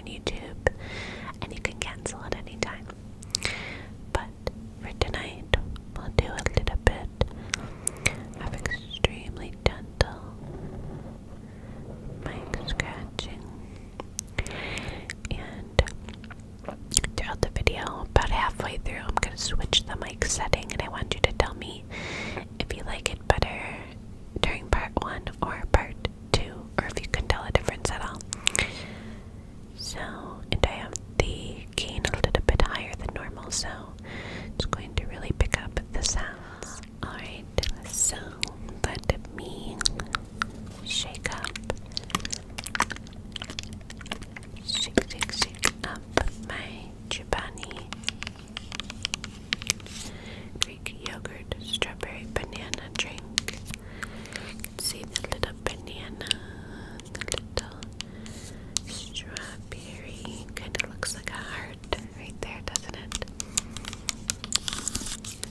YouTube, and you can cancel at any time. But for tonight, we'll do a little bit of extremely gentle mic scratching. And throughout the video, about halfway through, I'm going to switch the mic setting, and I want you to tell me if you like it better during part 1 or part 2, or if you can tell a difference at all. So, and I have the gain a little bit higher than normal, so it's going to really pick up the sounds. Alright, so let me shake up my Chobani Greek yogurt strawberry banana drink. You can see the little banana, the little strawberry, kind of looks like a heart right there, doesn't it?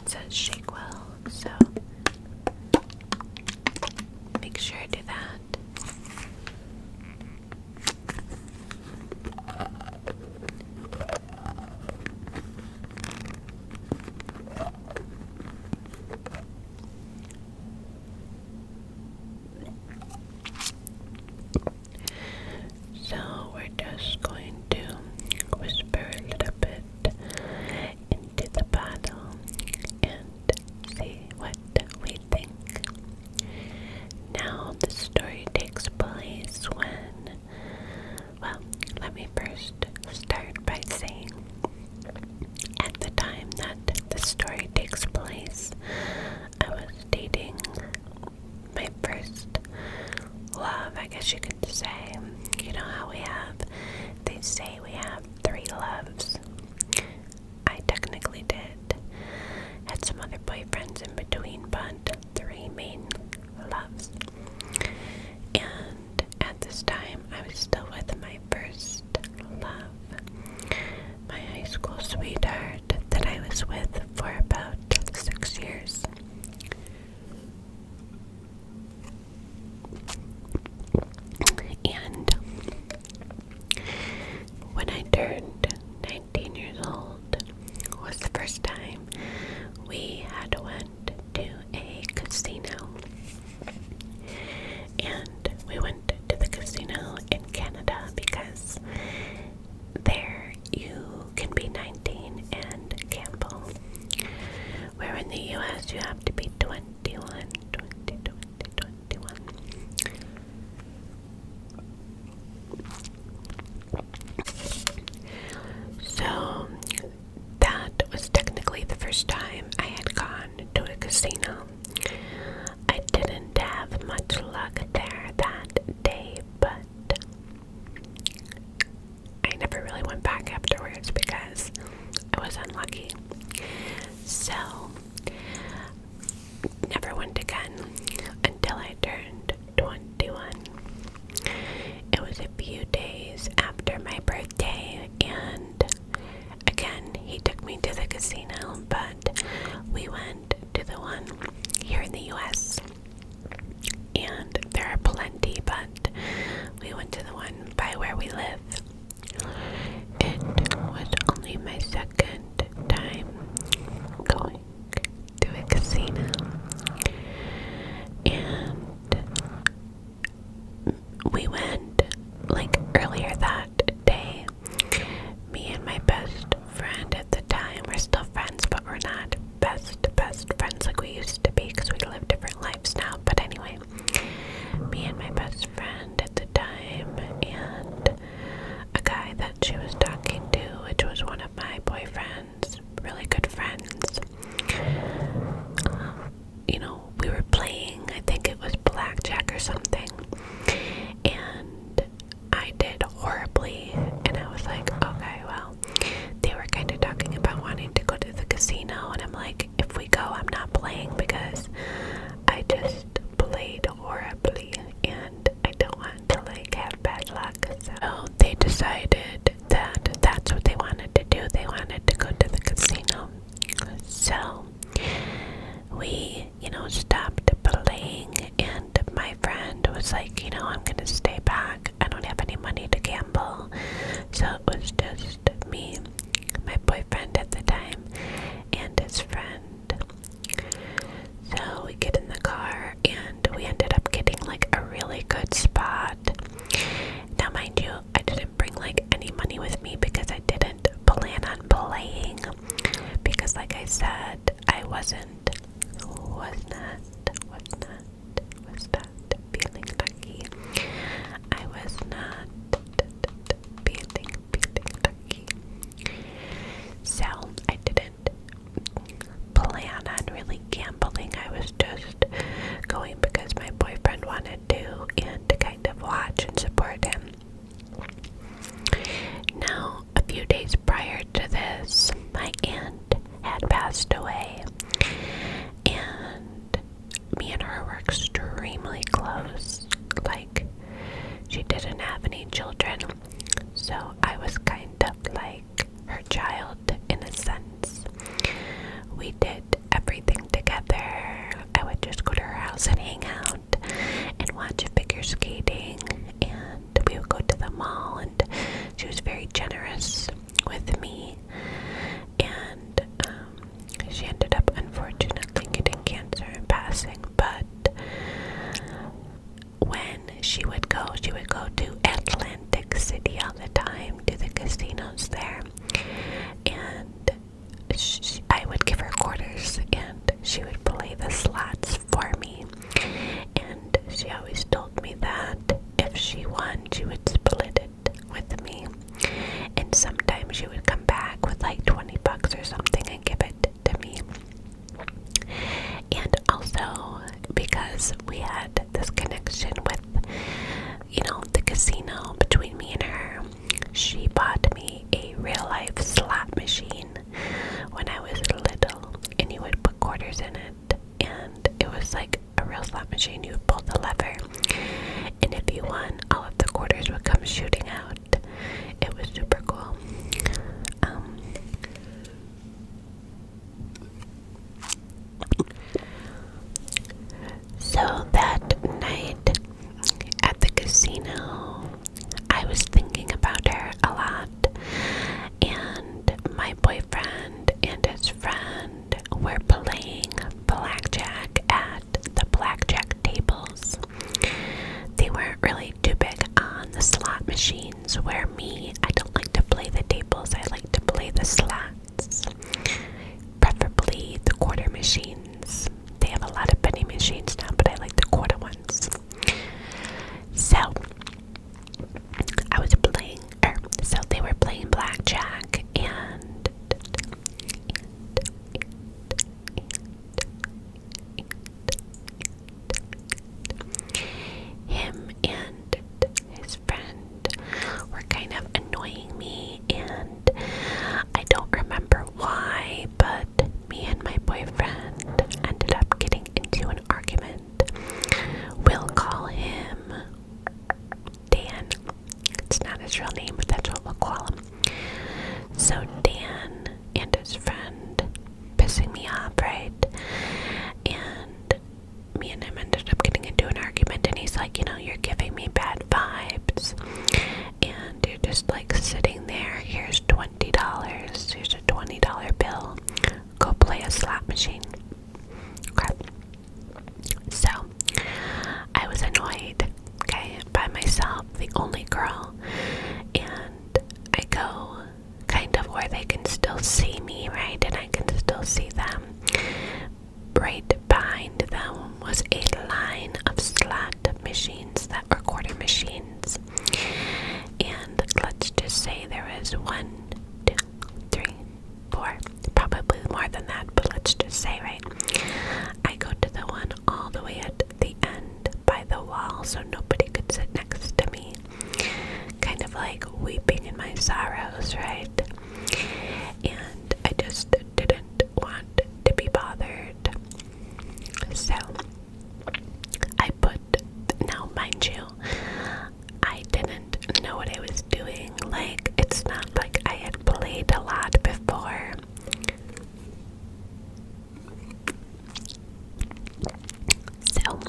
It says shake well, so make sure I do that. So we're just going to whisper a little bit into the bottle and see what we think. Now the story takes place when, well, let me first start by saying at the time that the story takes place, I was dating my first love, I guess you could say. You know how they say we have 3 loves. I technically did. Had some other boyfriends in between, but 3 main loves. And at this time, I was still with my first love. My high school sweetheart that I was with for about 6 years. And when I turned 19 years old was the first time we had went to a casino. And we went to the casino in Canada because there you can be 19 and gamble. Where in the US you have to be 21. So that was technically the first time I had gone to a casino. I didn't have much luck there that day, but I never really went back afterwards because I was unlucky. So, never went again until I turned 21. It was a few days after my birthday, and again, he took me to the casino, but we went to the one here in the US. And there are plenty, but we went to the one by where we live. It was only my second time going to a casino. And we went like earlier that day. Me and my best friend at the time, we're still friends, but we're was kind of like her child in a sense. We did everything together. I would just go to her house and hang out and watch figure skating, and we would go to the mall, and she was very generous with me. And she ended up unfortunately getting cancer and passing, but when she would go to Atlantic City all the time, to the casinos there, and I would give her quarters and she would play the slots for me. And she always told me that if she won, she would split it with me. And sometimes she would come back with like $20 or something and give it to me. And also, because we had this connection with, the casino between me and her, she bought me a real-life slot machine when I was little, and you would put quarters in it, and it was like a real slot machine. You would pull the lever, and if you won, all of the quarters would come shooting out. It was super cool. So that night at the casino, I was thinking about her a lot, and my boyfriend and his friend were playing blackjack at the blackjack tables. They weren't really too big on the slot machines, where me, I don't like to play the tables, I like to play the slots, preferably the quarter machines. They have a lot of penny machines now, but I like the quarter ones. So I was playing, so they were playing blackjack, and him and his friend were kind of annoying me, and I don't remember why, but me and my boyfriend ended up getting into an argument. We'll call him Dan. It's not his real name, but that's what we'll call him. So Dan and his friend pissing me off, right? And me and him ended up getting into an argument, and he's like, you're giving me bad vibes, and you're just like sitting there. Here's $20. Here's a $20 bill. Go play a slot machine. Okay. So I was annoyed, okay, by myself, the only girl, and I go kind of where they can still see me, right, and I can still see them. Right behind them was a line of slot machines that were quarter machines, and let's just say there was 1, 2, 3, 4, probably more than that, but let's just say, right, I go to the one all the way at the end by the wall so nobody could sit next to me, kind of like weeping in my sorrows, right? And I just didn't want to be bothered. So I now mind you, I didn't know what I was doing. Like, it's not like I had played a lot before. So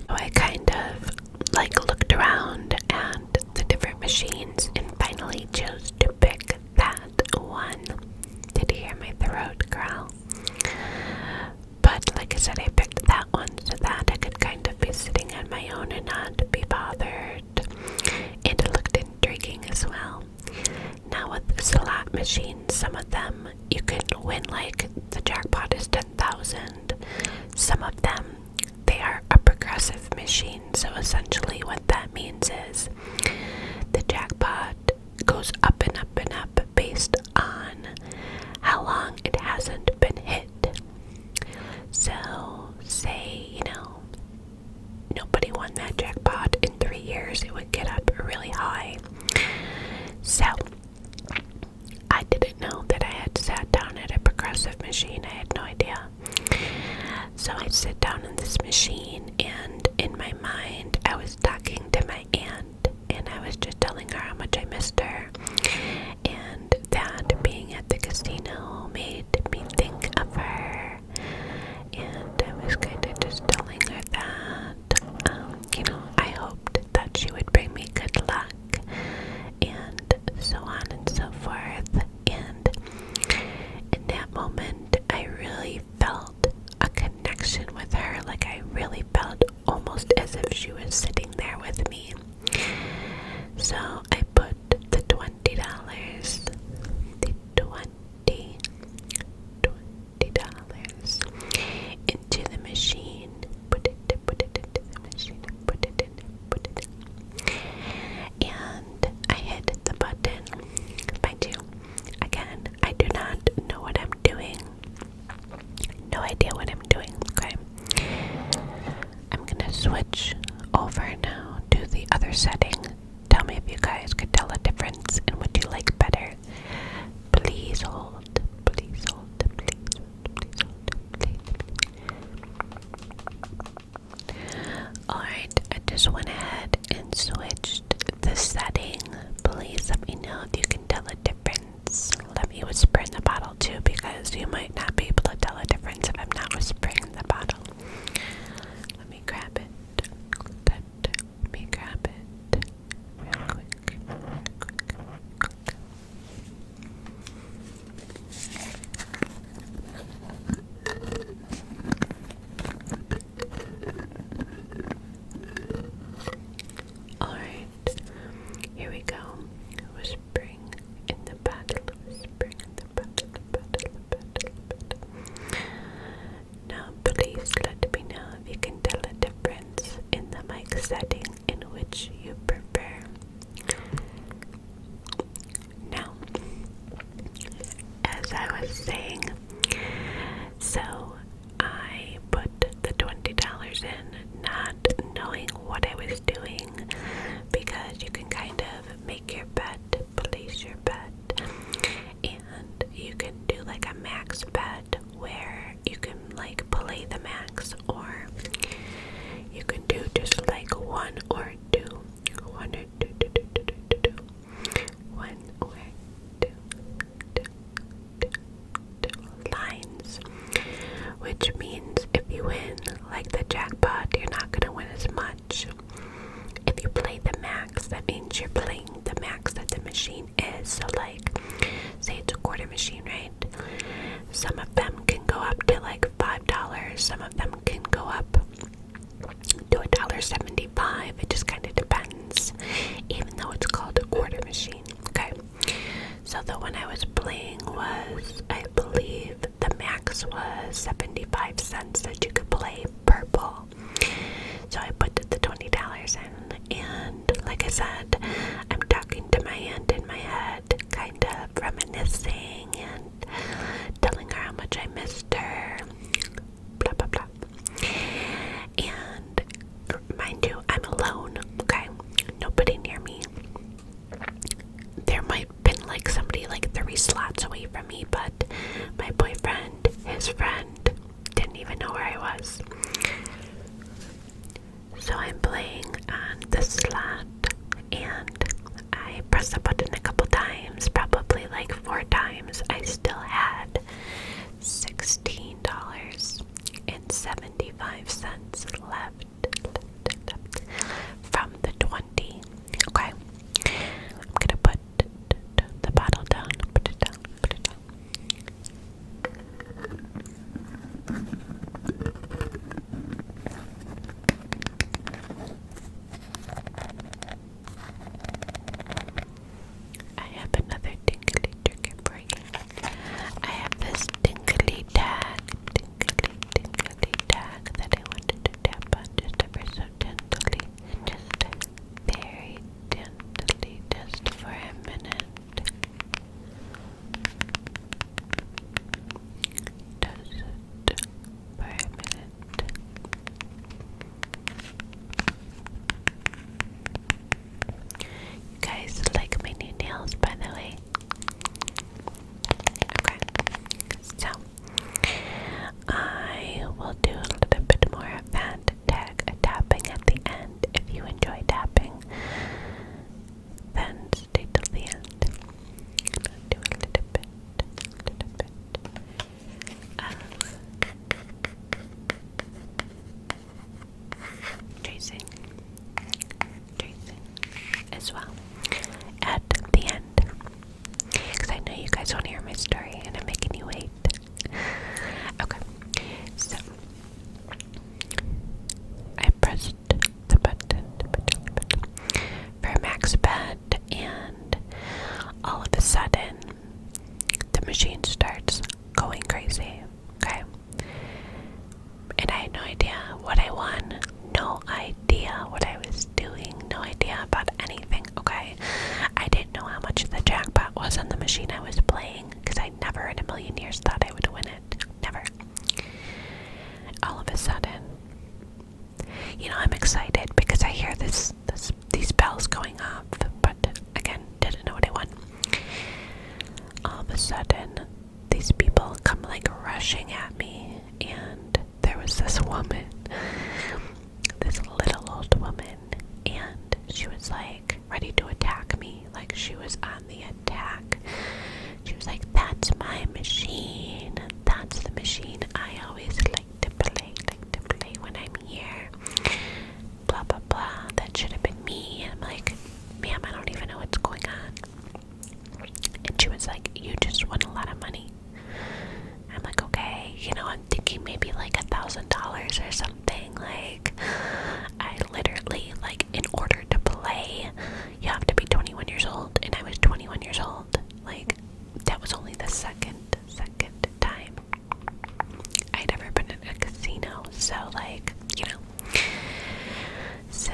I kind of looked around at the different machines and finally chose to pick that one. Did you hear my throat growl? But like I said, I picked that one so that I could kind of be sitting on my own and not be bothered. And it looked intriguing as well. Now with the slot machines, some of them you can win, like the jackpot is 10,000. Some of them, they are a progressive machine. So essentially what that means is the jackpot goes up and up and up based on how long it hasn't been hit. So say, nobody won that jackpot in 3 years, it would get up really high. So I didn't know that I had sat down at a progressive machine. I had no idea. So I sit down in this machine, and in my mind I was talking to my aunt, and I was just telling her how much I so you might not be able to tell a difference if I'm not whispering in the bottle. Let me grab it. Let me grab it real quick. Alright, here we go. Whispering in the bottle, whispering in the bottle, Now please let me know if you can tell a difference in the mic setting in which you prefer. Now, as I was saying, so I put the $20 in, not knowing what I was doing, because you can kind of make your bet, place your bet, and you can do like a max bet where you can like play the max, or you can do just like one or two, one or two, one or two lines, which means if you win like the jackpot, you're not gonna win as much. If you play the max, that means you're playing the max that the machine is. So like, say it's a quarter machine, right? Some of them can go up to like $5. Some of them can go up to $1.75. It just kind of depends, even though it's called a quarter machine. Okay. So the one I was playing was, I believe the max was 75 cents that you could play purple. So I put the $20 in, and like I said, I'm talking to my aunt in my head, kind of reminiscing and telling her how much I missed her, blah blah blah. And mind you, I'm alone, okay? Nobody near me. There might have been like somebody like 3 slots away from me, but my boyfriend, his friend, didn't even know where I was. So I'm playing on the slot, and I pressed the button a couple times, probably like 4 times. I still had $16.75 left from the 20. Okay, I'm gonna put the bottle down, put it down, put it down. I have another tingly trigger for you. I have this tingly tag that I wanted to tap on just ever so gently, just very gently, just for a minute. Just for a minute. You guys like my new nails, by the way? Okay, so I will do a little bit more of that tapping at the end. If you enjoy tapping, then stay till the end. I'm gonna do a little bit of tracing as well at the end, because I know you guys want to hear my story and I'm making you wait. Okay, so I pressed the button for a max bet, and all of a sudden the machine starts going crazy. Okay, and I had no idea what I won, no idea what I was doing, no idea about anything. Okay, I didn't know how much the jackpot was on the machine I was playing, because I never in a million years thought I would win it. Never. All of a sudden, you know, I'm excited because I hear these bells going off, but again, didn't know what I won. All of a sudden, these people come like rushing at me, and there was this woman, this little old woman, and she was like ready to attack me, like she was on the attack. She was like, "That's my machine. He's like, you just won a lot of money. I'm like, okay, I'm thinking maybe like $1,000 or something. Like, I literally, like, in order to play, you have to be 21 years old, and I was 21 years old. Like, that was only the second time I'd ever been in a casino. So, like, so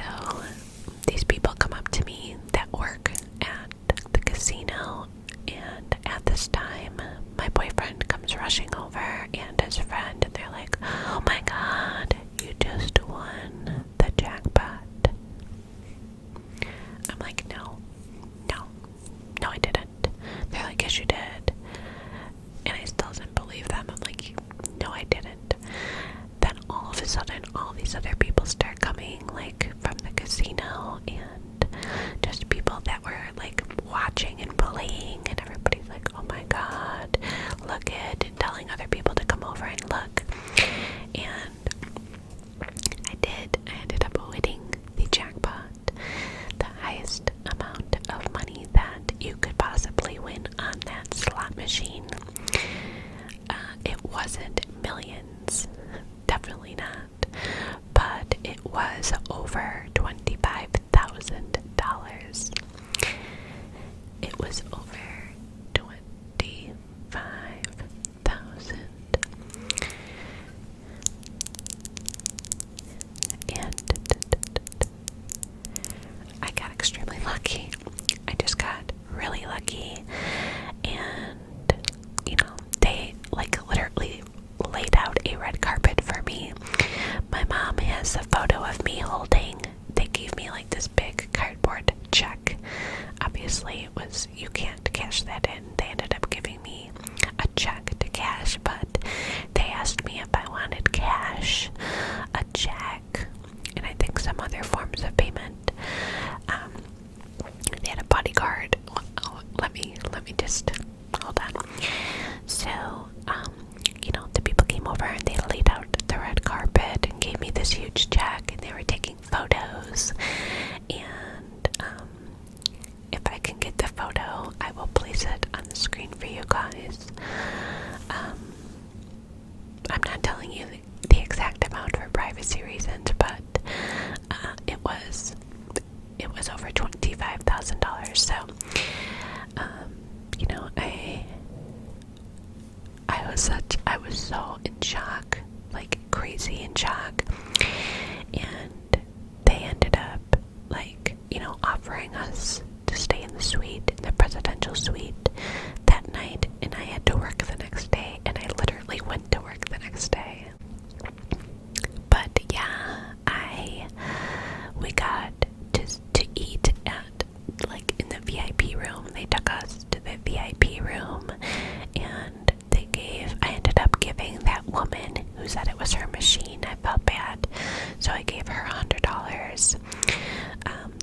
these people come up to me that work at the casino, and at this time, my boyfriend comes rushing over and his friend, and they're like, oh my god, you just won the jackpot. I'm like, no, I didn't. They're like, yes, you did. And I still didn't believe them. I'm like, no, I didn't. Then all of a sudden, all these other people start coming, like, from the casino, and just people that were, like, watching and playing, and everybody's like, oh my god, look it, and telling other people to come over and look. And I did. I ended up winning the jackpot, the highest amount of money that you could possibly win on that slot machine. It wasn't millions, definitely not, but it was over $25,000. It was over 25,000. And I got extremely lucky. I just got really lucky. And, they, like, literally laid out a red carpet for me. My mom has a photo of me holding, they gave me, like, this big cardboard check. Obviously, it was, you can't cash that in. They ended up giving me a check to cash, but they asked me if I wanted cash, a check, and I think some other forms of payment. They had a bodyguard. Oh, let me just hold on. So, the people came over and they laid out the red carpet and gave me this huge check, and they were taking photos. And if I can get the photo, I will place it on the screen for you guys. I'm not telling you the exact amount for privacy reasons, but it was over $25,000. So, I was so in shock, like crazy in shock, and they ended up, like, offering us to stay in the suite, in the presidential suite, that night, and I had to work the next day, and I literally went to work the next day. But yeah, we got to eat at, like, in the VIP room. They took us to the VIP room, and I ended up giving that woman who said it was her machine, I felt bad, so I gave her $100.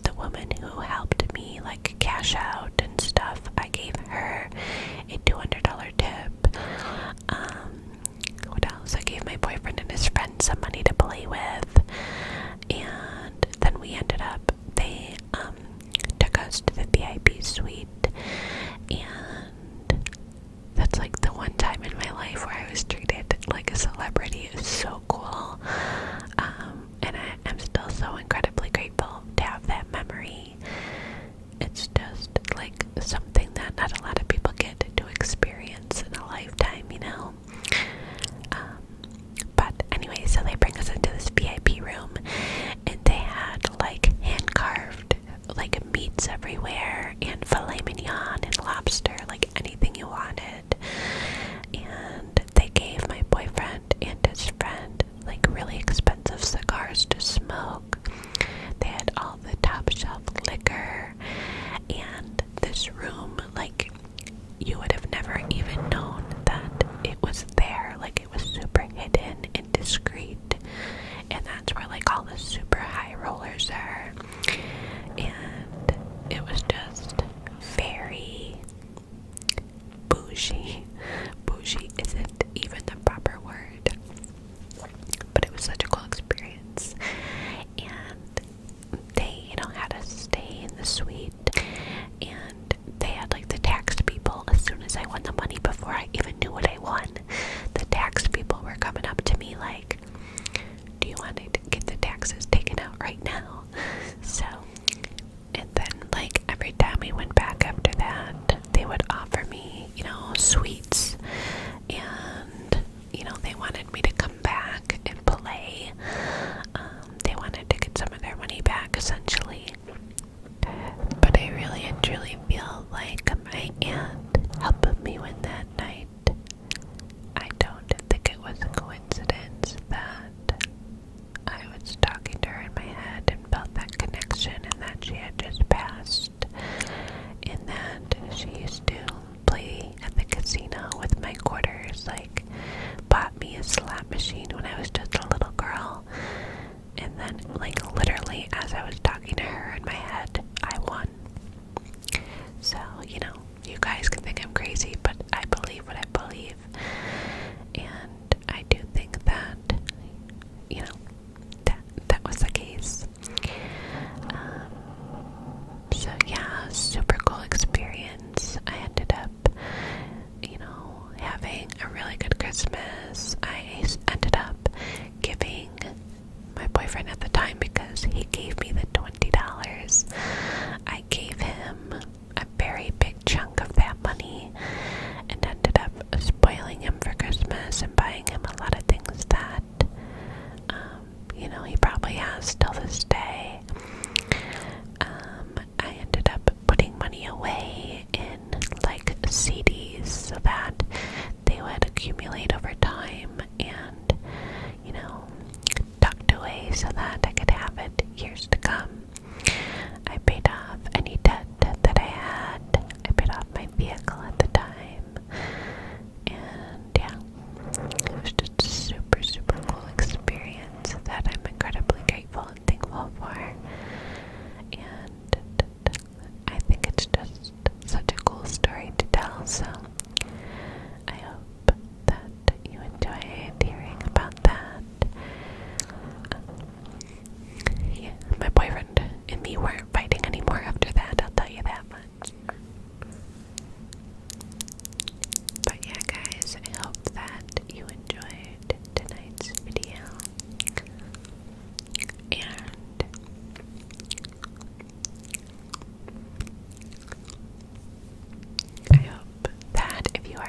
The woman who helped me, like, cash out and stuff, I gave her a $200 tip. What else? I gave my boyfriend and his friend some money to play with, and then they took us to the VIP suite, and that's, like, the one time in my life where I was treated like a celebrity. It was so cool. And I'm still so incredibly grateful to have that memory. It's just, like, something that not a lot of people get to experience in a lifetime, But anyway, so they bring us into this VIP room, and they had, like, hand-carved, like, meats everywhere, and filet mignon and lobster, like, anything you wanted. And they gave my boyfriend and his friend, like, really expensive cigars to smoke. They had all the top shelf liquor, and this room, like, you would have never even known that it was there. Like, it was super hidden and discreet, and that's where, like, all the super high rollers are. And it was just very bougie. Bougie isn't even the proper word, but it was such a cool experience. And they, had us stay in the suite, and they had, like, the tax people. As soon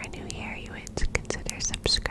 are new here, you would consider subscribing.